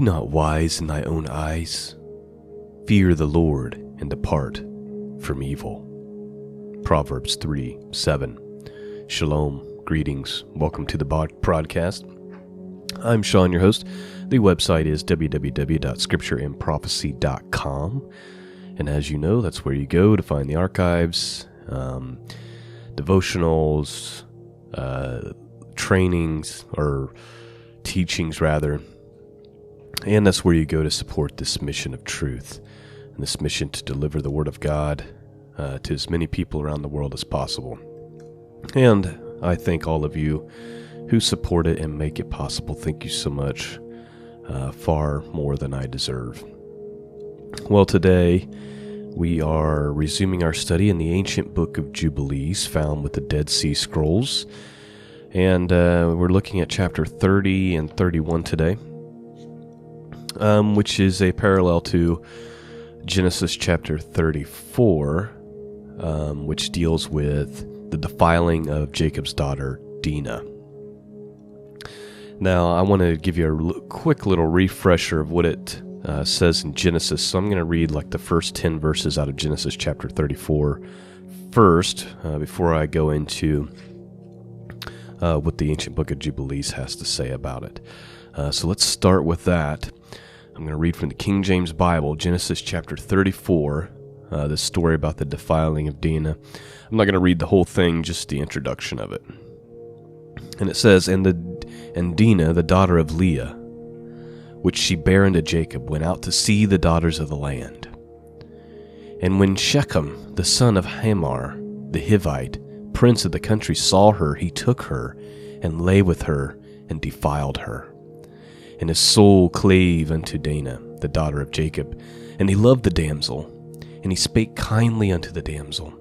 not wise in thy own eyes. Fear the Lord and depart from evil. Proverbs 3:7. Shalom, greetings, welcome to the broadcast. I'm Sean, your host. The website is www.scriptureandprophecy.com, and as you know, that's where you go to find the archives, devotionals, trainings, or teachings rather, and that's where you go to support this mission of truth and this mission to deliver the Word of God to as many people around the world as possible. And I thank all of you who support it and make it possible. Thank you so much, far more than I deserve. Well, today we are resuming our study in the ancient book of Jubilees found with the Dead Sea Scrolls, and we're looking at chapter 30 and 31 today, which is a parallel to Genesis chapter 34, which deals with the defiling of Jacob's daughter, Dinah. Now, I want to give you a quick little refresher of what it says in Genesis. So I'm going to read like the first 10 verses out of Genesis chapter 34 first, before I go into what the ancient book of Jubilees has to say about it. So let's start with that. I'm going to read from the King James Bible, Genesis chapter 34, this story about the defiling of Dinah. I'm not going to read the whole thing, just the introduction of it. And it says, And Dinah, the daughter of Leah, which she bare unto Jacob, went out to see the daughters of the land. And when Shechem, the son of Hamor, the Hivite, prince of the country, saw her, he took her, and lay with her, and defiled her. And his soul clave unto Dinah, the daughter of Jacob, and he loved the damsel, and he spake kindly unto the damsel.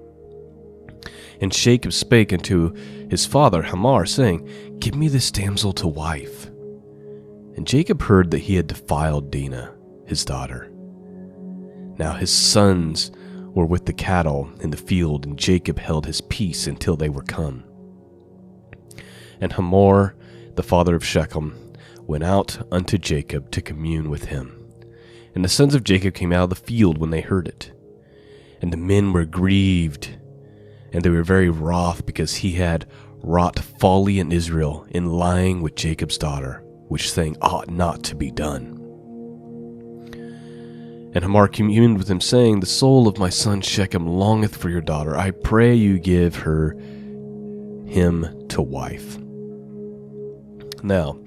And Shechem spake unto his father Hamor, saying, Give me this damsel to wife. And Jacob heard that he had defiled Dinah, his daughter. Now his sons were with the cattle in the field, and Jacob held his peace until they were come. And Hamor, the father of Shechem, went out unto Jacob to commune with him. And the sons of Jacob came out of the field when they heard it. And the men were grieved, and they were very wroth, because he had wrought folly in Israel in lying with Jacob's daughter, which thing ought not to be done. And Hamor communed with him, saying, The soul of my son Shechem longeth for your daughter. I pray you give him to wife. Now,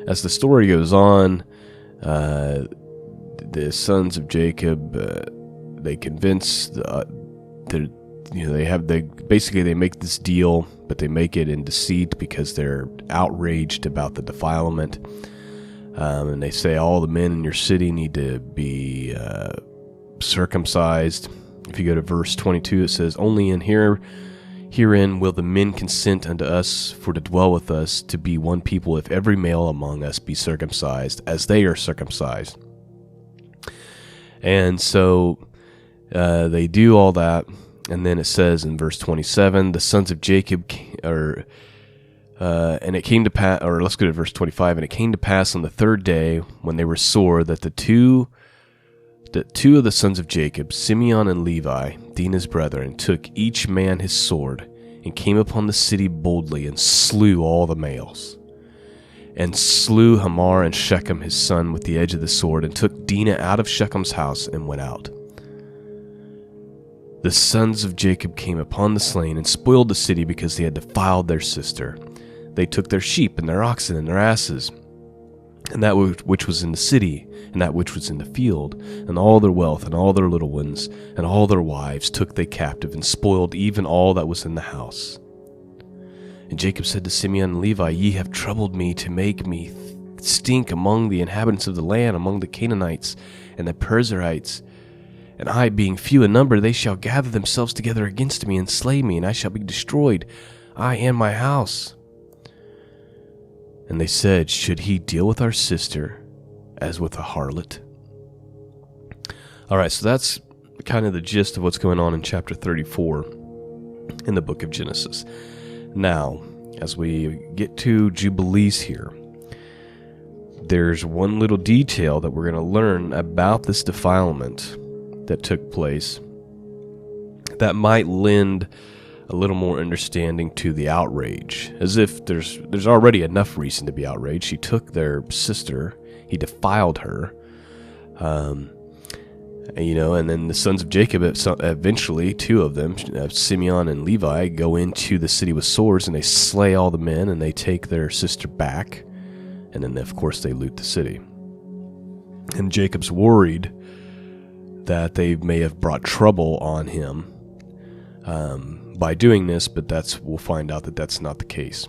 as the story goes on, the sons of Jacob, they convince they make this deal, but they make it in deceit because they're outraged about the defilement. And they say all the men in your city need to be circumcised. If you go to verse 22, it says, Only herein will the men consent unto us for to dwell with us, to be one people, if every male among us be circumcised, as they are circumcised. And so they do all that. And then it says in verse 27, the sons of Jacob, and it came to pass, or let's go to verse 25, and it came to pass on the third day, when they were sore, that two of the sons of Jacob, Simeon and Levi, Dinah's brethren, took each man his sword, and came upon the city boldly, and slew all the males, and slew Hamor and Shechem his son with the edge of the sword, and took Dinah out of Shechem's house, and went out. The sons of Jacob came upon the slain, and spoiled the city, because they had defiled their sister. They took their sheep, and their oxen, and their asses, and that which was in the city, and that which was in the field, and all their wealth, and all their little ones, and all their wives took they captive, and spoiled even all that was in the house. And Jacob said to Simeon and Levi, Ye have troubled me to make me stink among the inhabitants of the land, among the Canaanites and the Perizzites. And I, being few in number, they shall gather themselves together against me, and slay me, and I shall be destroyed, I and my house. And they said, Should he deal with our sister as with a harlot? All right, so that's kind of the gist of what's going on in chapter 34 in the book of Genesis. Now, as we get to Jubilees here, there's one little detail that we're going to learn about this defilement that took place that might lend a little more understanding to the outrage, as if there's already enough reason to be outraged. He took their sister, he defiled her, and then the sons of Jacob, eventually, two of them, Simeon and Levi, go into the city with swords, and they slay all the men, and they take their sister back, and then, of course, they loot the city. And Jacob's worried that they may have brought trouble on him by doing this, but we'll find out that that's not the case.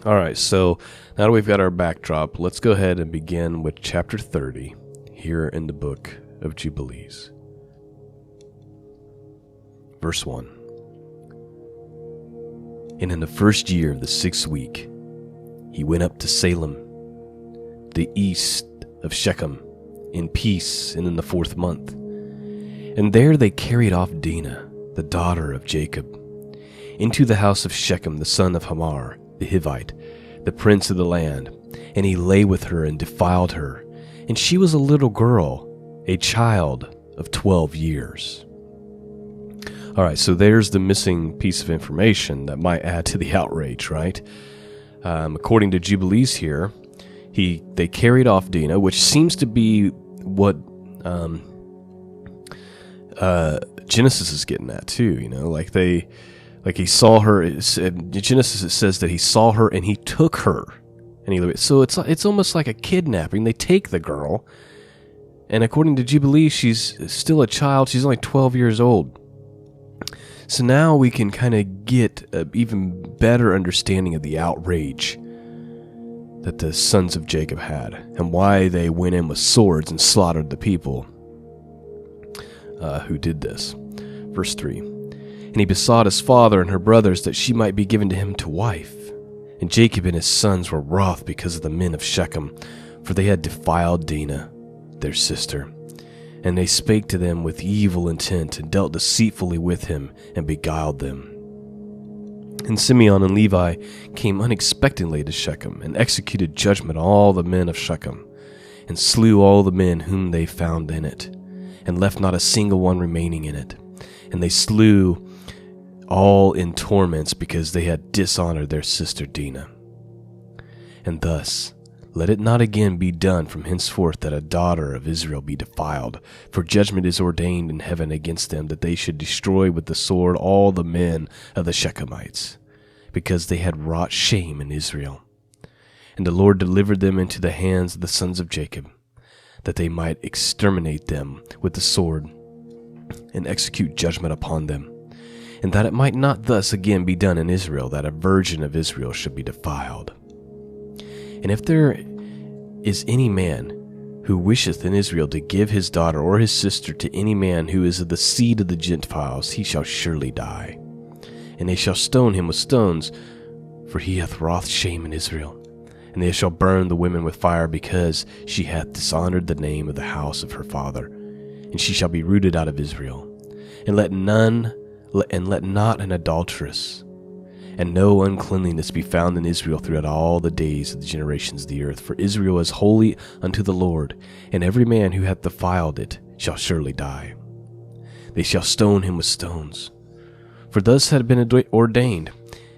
All right, so now that we've got our backdrop, let's go ahead and begin with chapter 30 here in the book of Jubilees. Verse 1. And in the first year of the 6th week, he went up to Salem, the east of Shechem, in peace, and in the 4th month. And there they carried off Dinah, the daughter of Jacob, into the house of Shechem, the son of Hamor, the Hivite, the prince of the land. And he lay with her and defiled her. And she was a little girl, a child of 12 years. All right, so there's the missing piece of information that might add to the outrage, right? According to Jubilees here, they carried off Dinah, which seems to be what Genesis is getting at too. He saw her. In Genesis it says that he saw her and he took her, so it's almost like a kidnapping. They take the girl, and according to Jubilees, she's still a child. She's only 12 years old. So now we can kind of get an even better understanding of the outrage that the sons of Jacob had, and why they went in with swords and slaughtered the people who did this. Verse 3. And he besought his father and her brothers that she might be given to him to wife. And Jacob and his sons were wroth because of the men of Shechem, for they had defiled Dinah, their sister. And they spake to them with evil intent, and dealt deceitfully with him, and beguiled them. And Simeon and Levi came unexpectedly to Shechem, and executed judgment on all the men of Shechem, and slew all the men whom they found in it, and left not a single one remaining in it. And they slew all in torments, because they had dishonored their sister Dinah. And thus let it not again be done from henceforth that a daughter of Israel be defiled, for judgment is ordained in heaven against them, that they should destroy with the sword all the men of the Shechemites, because they had wrought shame in Israel. And the Lord delivered them into the hands of the sons of Jacob, that they might exterminate them with the sword, and execute judgment upon them, and that it might not thus again be done in Israel, that a virgin of Israel should be defiled. And if there is any man who wisheth in Israel to give his daughter or his sister to any man who is of the seed of the Gentiles, he shall surely die. And they shall stone him with stones, for he hath wrought shame in Israel. And they shall burn the women with fire, because she hath dishonored the name of the house of her father. And she shall be rooted out of Israel. And let not an adulteress and no uncleanliness be found in Israel throughout all the days of the generations of the earth. For Israel is holy unto the Lord, and every man who hath defiled it shall surely die. They shall stone him with stones. For thus had been ordained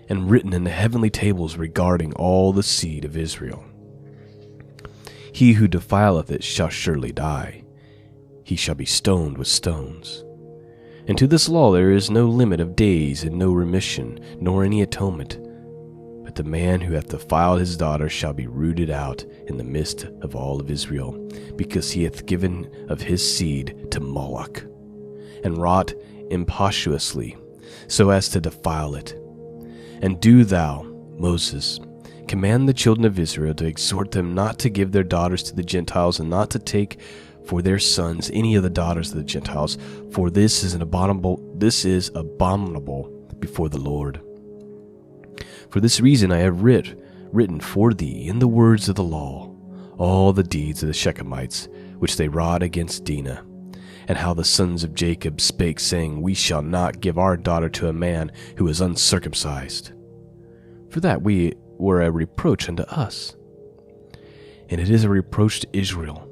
and written in the heavenly tables regarding all the seed of Israel. He who defileth it shall surely die. He shall be stoned with stones. And to this law there is no limit of days, and no remission, nor any atonement. But the man who hath defiled his daughter shall be rooted out in the midst of all of Israel, because he hath given of his seed to Moloch, and wrought impetuously, so as to defile it. And do thou, Moses, command the children of Israel to exhort them not to give their daughters to the Gentiles, and not to take for their sons any of the daughters of the Gentiles, for this is abominable before the Lord. For this reason I have written for thee in the words of the law all the deeds of the Shechemites, which they wrought against Dinah, and how the sons of Jacob spake, saying, We shall not give our daughter to a man who is uncircumcised, for that we were a reproach unto us. And it is a reproach to Israel,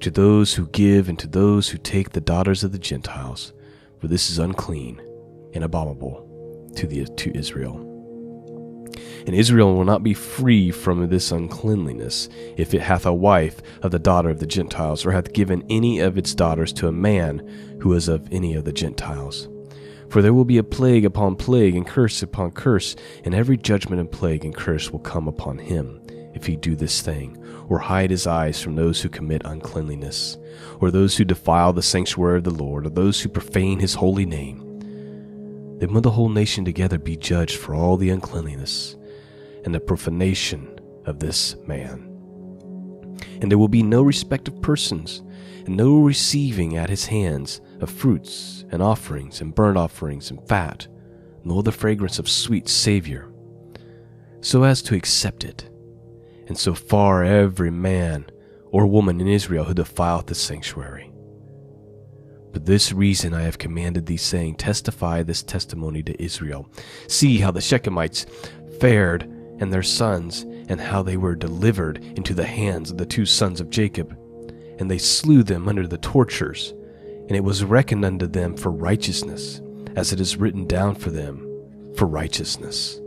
to those who give and to those who take the daughters of the Gentiles, for this is unclean and abominable to Israel. And Israel will not be free from this uncleanliness, if it hath a wife of the daughter of the Gentiles, or hath given any of its daughters to a man who is of any of the Gentiles. For there will be a plague upon plague, and curse upon curse, and every judgment and plague and curse will come upon him, if he do this thing, or hide his eyes from those who commit uncleanliness, or those who defile the sanctuary of the Lord, or those who profane his holy name. Then will the whole nation together be judged for all the uncleanliness and the profanation of this man. And there will be no respect of persons, and no receiving at his hands of fruits and offerings and burnt offerings and fat, nor the fragrance of sweet savour, so as to accept it. And so far every man or woman in Israel who defileth the sanctuary. For this reason I have commanded thee, saying, testify this testimony to Israel. See how the Shechemites fared and their sons, and how they were delivered into the hands of the two sons of Jacob. And they slew them under the tortures, and it was reckoned unto them for righteousness, as it is written down for them for righteousness.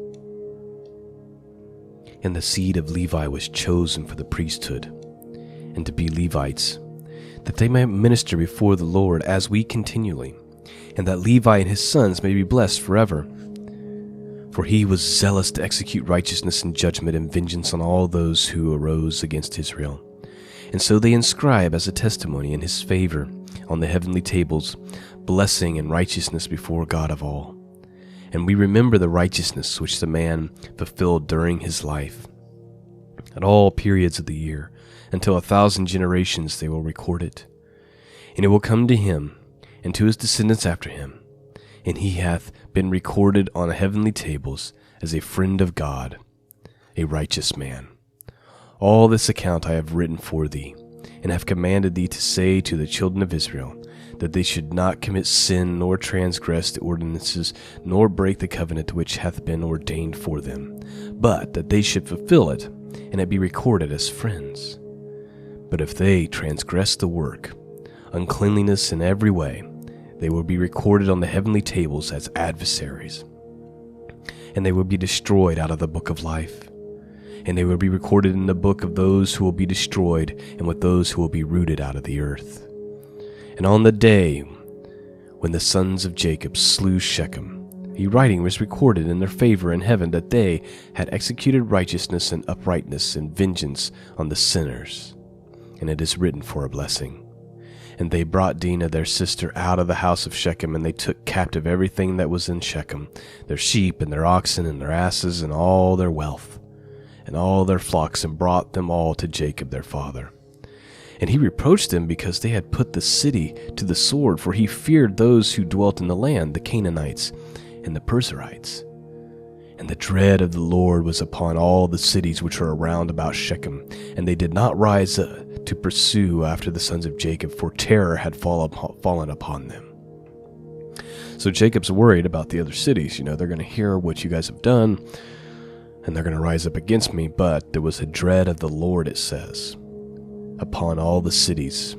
And the seed of Levi was chosen for the priesthood, and to be Levites, that they might minister before the Lord as we continually, and that Levi and his sons may be blessed forever. For he was zealous to execute righteousness and judgment and vengeance on all those who arose against Israel. And so they inscribe as a testimony in his favor on the heavenly tables, blessing and righteousness before God of all. And we remember the righteousness which the man fulfilled during his life. At all periods of the year, until 1,000 generations they will record it. And it will come to him, and to his descendants after him, and he hath been recorded on the heavenly tables as a friend of God, a righteous man. All this account I have written for thee, and have commanded thee to say to the children of Israel, that they should not commit sin, nor transgress the ordinances, nor break the covenant which hath been ordained for them, but that they should fulfill it, and it be recorded as friends. But if they transgress the work, uncleanliness in every way, they will be recorded on the heavenly tables as adversaries, and they will be destroyed out of the book of life, and they will be recorded in the book of those who will be destroyed, and with those who will be rooted out of the earth. And on the day when the sons of Jacob slew Shechem, a writing was recorded in their favor in heaven, that they had executed righteousness and uprightness and vengeance on the sinners, and it is written for a blessing. And they brought Dinah their sister out of the house of Shechem, and they took captive everything that was in Shechem, their sheep and their oxen and their asses and all their wealth, and all their flocks, and brought them all to Jacob their father. And he reproached them because they had put the city to the sword, for he feared those who dwelt in the land, the Canaanites and the Perizzites. And the dread of the Lord was upon all the cities which are around about Shechem, and they did not rise to pursue after the sons of Jacob, for terror had fallen upon them. So Jacob's worried about the other cities. They're going to hear what you guys have done, and they're going to rise up against me. But there was a dread of the Lord, it says, upon all the cities.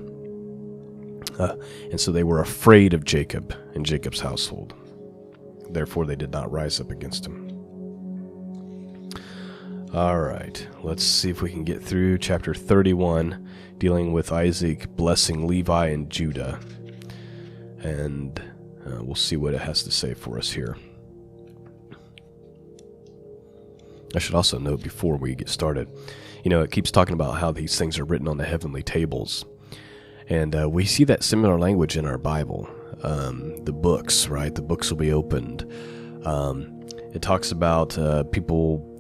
And so they were afraid of Jacob and Jacob's household. Therefore they did not rise up against him. All right, let's see if we can get through chapter 31, dealing with Isaac blessing Levi and Judah. And we'll see what it has to say for us here. I should also note before we get started, it keeps talking about how these things are written on the heavenly tables. And we see that similar language in our Bible. The books, right? The books will be opened. It talks about people...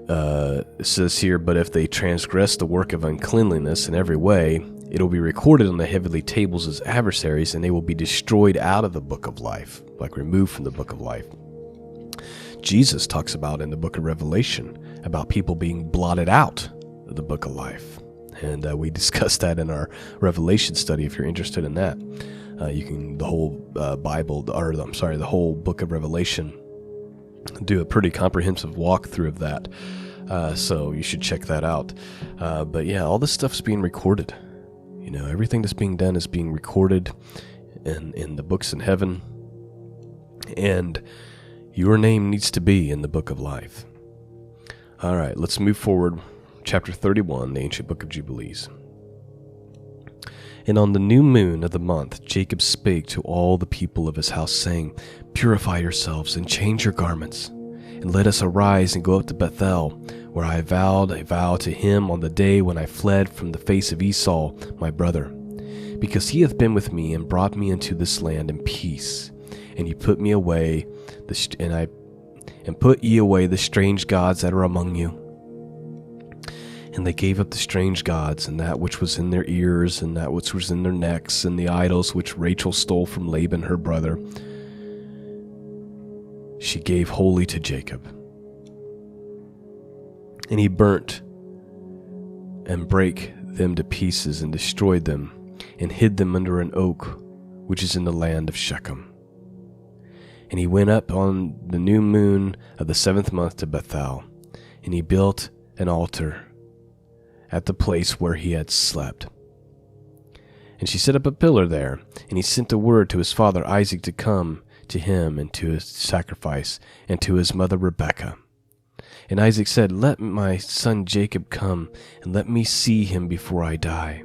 it says here, but if they transgress the work of uncleanliness in every way, it will be recorded on the heavenly tables as adversaries, and they will be destroyed out of the book of life, like removed from the book of life. Jesus talks about in the book of Revelation about people being blotted out of the book of life. And we discussed that in our Revelation study. If you're interested in that, you can, the whole the whole book of Revelation, do a pretty comprehensive walkthrough of that. So you should check that out. But yeah, all this stuff's being recorded. Everything that's being done is being recorded in the books in heaven. And your name needs to be in the book of life. All right, let's move forward. Chapter 31, the ancient book of Jubilees. And on the new moon of the month, Jacob spake to all the people of his house, saying, Purify yourselves and change your garments, and let us arise and go up to Bethel, where I vowed a vow to him on the day when I fled from the face of Esau, my brother. Because he hath been with me and brought me into this land in peace, and he put me away, and put ye away the strange gods that are among you. And they gave up the strange gods, and that which was in their ears, and that which was in their necks, and the idols which Rachel stole from Laban her brother, she gave wholly to Jacob. And he burnt and brake them to pieces, and destroyed them, and hid them under an oak, which is in the land of Shechem. And he went up on the new moon of the 7th month to Bethel, and he built an altar at the place where he had slept. And she set up a pillar there, and he sent a word to his father Isaac to come to him and to his sacrifice, and to his mother Rebekah. And Isaac said, Let my son Jacob come, and let me see him before I die.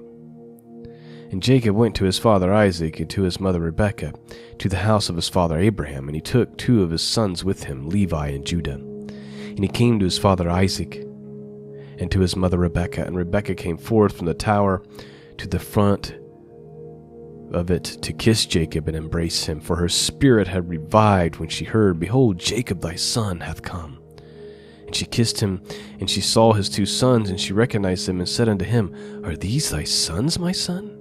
And Jacob went to his father Isaac and to his mother Rebekah, to the house of his father Abraham, and he took 2 of his sons with him, Levi and Judah. And he came to his father Isaac and to his mother Rebekah, and Rebekah came forth from the tower to the front of it to kiss Jacob and embrace him, for her spirit had revived when she heard, Behold, Jacob thy son hath come. And she kissed him, and she saw his 2 sons, and she recognized them, and said unto him, Are these thy sons, my son?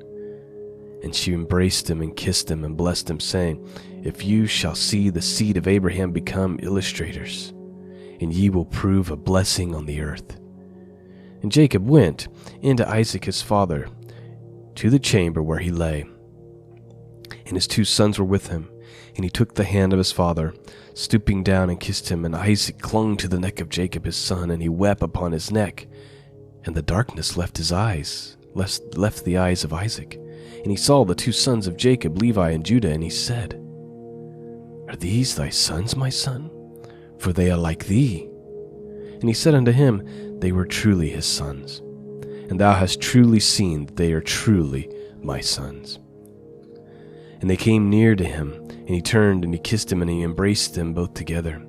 And she embraced him and kissed him and blessed him, saying, If you shall see the seed of Abraham become illustrators, and ye will prove a blessing on the earth. And Jacob went into Isaac his father to the chamber where he lay, and his 2 sons were with him. And he took the hand of his father, stooping down, and kissed him. And Isaac clung to the neck of Jacob his son, and he wept upon his neck. And the darkness left the eyes of Isaac. And he saw the 2 sons of Jacob, Levi and Judah, and he said, Are these thy sons, my son? For they are like thee. And he said unto him, They were truly his sons, and thou hast truly seen that they are truly my sons. And they came near to him, and he turned, and he kissed him, and he embraced them both together.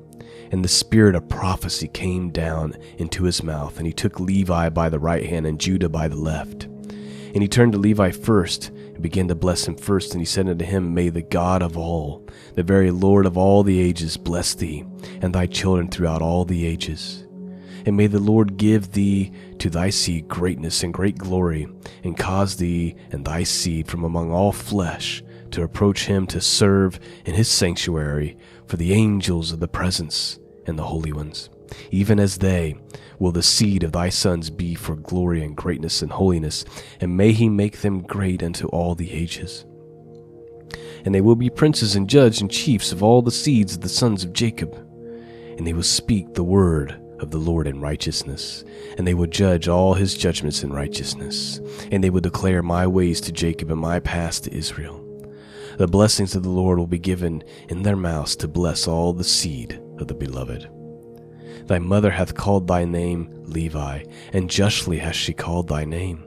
And the spirit of prophecy came down into his mouth, and he took Levi by the right hand and Judah by the left. And he turned to Levi first, and began to bless him first, and he said unto him, May the God of all, the very Lord of all the ages, bless thee, and thy children throughout all the ages. And may the Lord give thee to thy seed greatness and great glory, and cause thee and thy seed from among all flesh to approach him to serve in his sanctuary, for the angels of the presence and the holy ones. Even as they will the seed of thy sons be for glory and greatness and holiness, and may he make them great unto all the ages. And they will be princes and judges and chiefs of all the seeds of the sons of Jacob. And they will speak the word of the Lord in righteousness, and they will judge all his judgments in righteousness, and they will declare my ways to Jacob and my paths to Israel. The blessings of the Lord will be given in their mouths to bless all the seed of the beloved. Thy mother hath called thy name Levi, and justly hath she called thy name.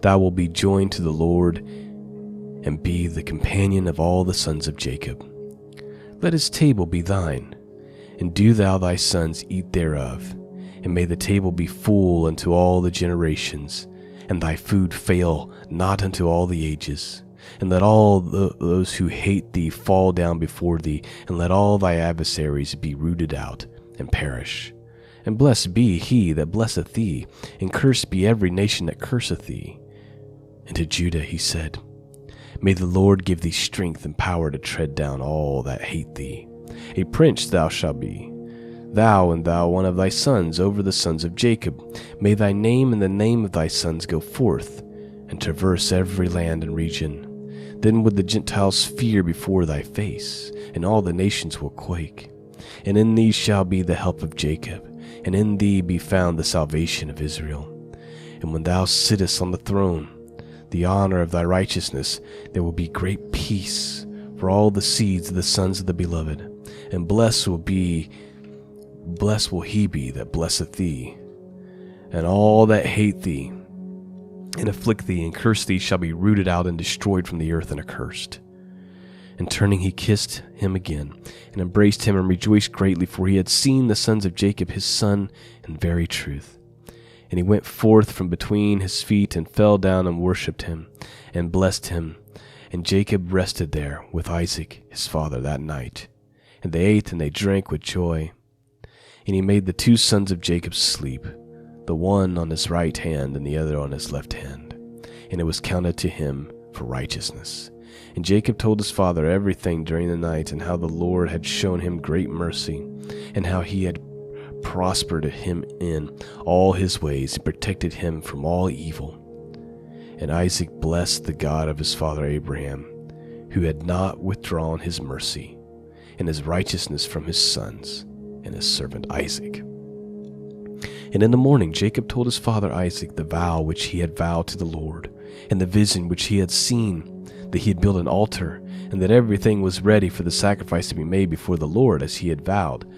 Thou wilt be joined to the Lord, and be the companion of all the sons of Jacob. Let his table be thine, and do thou thy sons eat thereof, and may the table be full unto all the generations, and thy food fail not unto all the ages. And let all those who hate thee fall down before thee, and let all thy adversaries be rooted out and perish. And blessed be he that blesseth thee, and cursed be every nation that curseth thee. And to Judah he said, May the Lord give thee strength and power to tread down all that hate thee. A prince thou shalt be, thou and one of thy sons over the sons of Jacob. May thy name and the name of thy sons go forth, and traverse every land and region. Then would the Gentiles fear before thy face, and all the nations will quake. And in thee shall be the help of Jacob, and in thee be found the salvation of Israel. And when thou sittest on the throne, the honor of thy righteousness, there will be great peace for all the seeds of the sons of the beloved. And blessed will he be that blesseth thee. And all that hate thee, and afflict thee, and curse thee, shall be rooted out and destroyed from the earth and accursed. And turning he kissed him again, and embraced him, and rejoiced greatly, for he had seen the sons of Jacob his son in very truth. And he went forth from between his feet, and fell down and worshipped him, and blessed him. And Jacob rested there with Isaac his father that night. And they ate and they drank with joy. And he made the 2 sons of Jacob sleep, the one on his right hand and the other on his left hand. And it was counted to him for righteousness. And Jacob told his father everything during the night, and how the Lord had shown him great mercy, and how he had prospered him in all his ways, and protected him from all evil. And Isaac blessed the God of his father Abraham, who had not withdrawn his mercy and his righteousness from his sons and his servant Isaac. And in the morning Jacob told his father Isaac the vow which he had vowed to the Lord, and the vision which he had seen, that he had built an altar, and that everything was ready for the sacrifice to be made before the Lord as he had vowed,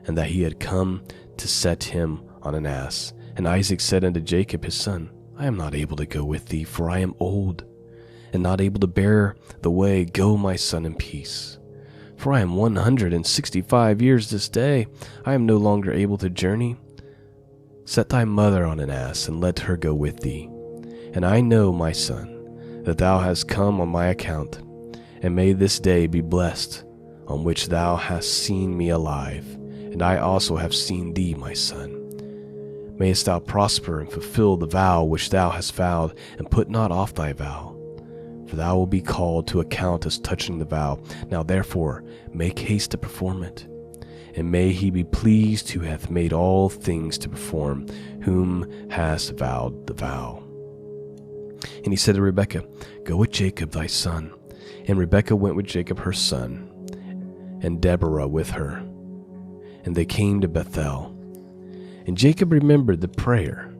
and that he had come to set him on an ass. And Isaac said unto Jacob his son, I am not able to go with thee, for I am old, and not able to bear the way. Go, my son, in peace. For I am 165 years this day. I am no longer able to journey. Set thy mother on an ass, and let her go with thee. And I know, my son, that thou hast come on my account, and may this day be blessed, on which thou hast seen me alive, and I also have seen thee, my son. Mayest thou prosper and fulfill the vow which thou hast vowed, and put not off thy vow, for thou wilt be called to account as touching the vow. Now therefore make haste to perform it, and may he be pleased who hath made all things to perform, whom hast vowed the vow. And he said to Rebekah, Go with Jacob thy son. And Rebekah went with Jacob her son, and Deborah with her. And they came to Bethel. And Jacob remembered the prayer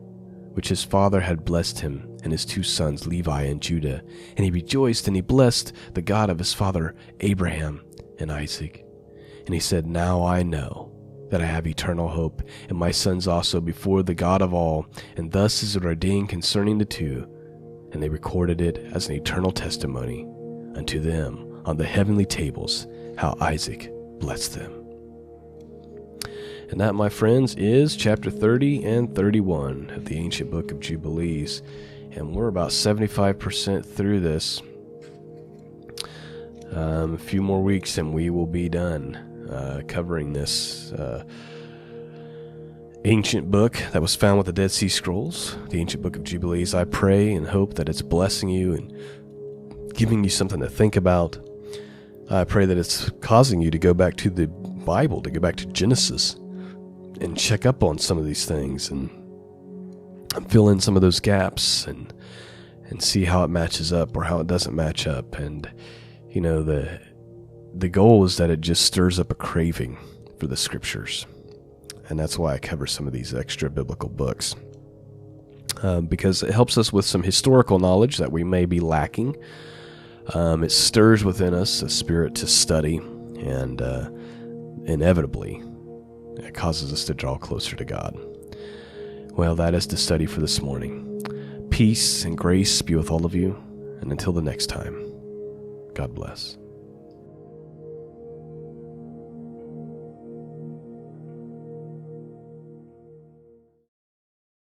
which his father had blessed him and his 2 sons Levi and Judah. And he rejoiced, and he blessed the God of his father Abraham and Isaac. And he said, Now I know that I have eternal hope, and my sons also before the God of all. And thus is it ordained concerning the 2. And they recorded it as an eternal testimony unto them on the heavenly tables, how Isaac blessed them. And that, my friends, is chapter 30 and 31 of the ancient book of Jubilees. And we're about 75% through this. A few more weeks and we will be done covering this ancient book that was found with the Dead Sea Scrolls, the ancient book of Jubilees. I pray and hope that it's blessing you and giving you something to think about. I pray that it's causing you to go back to the Bible, to go back to Genesis, and check up on some of these things and fill in some of those gaps and see how it matches up or how it doesn't match up. And, you know, the goal is that it just stirs up a craving for the scriptures. And that's why I cover some of these extra biblical books, because it helps us with some historical knowledge that we may be lacking. It stirs within us a spirit to study, and inevitably it causes us to draw closer to God. Well, that is the study for this morning. Peace and grace be with all of you, and until the next time, God bless.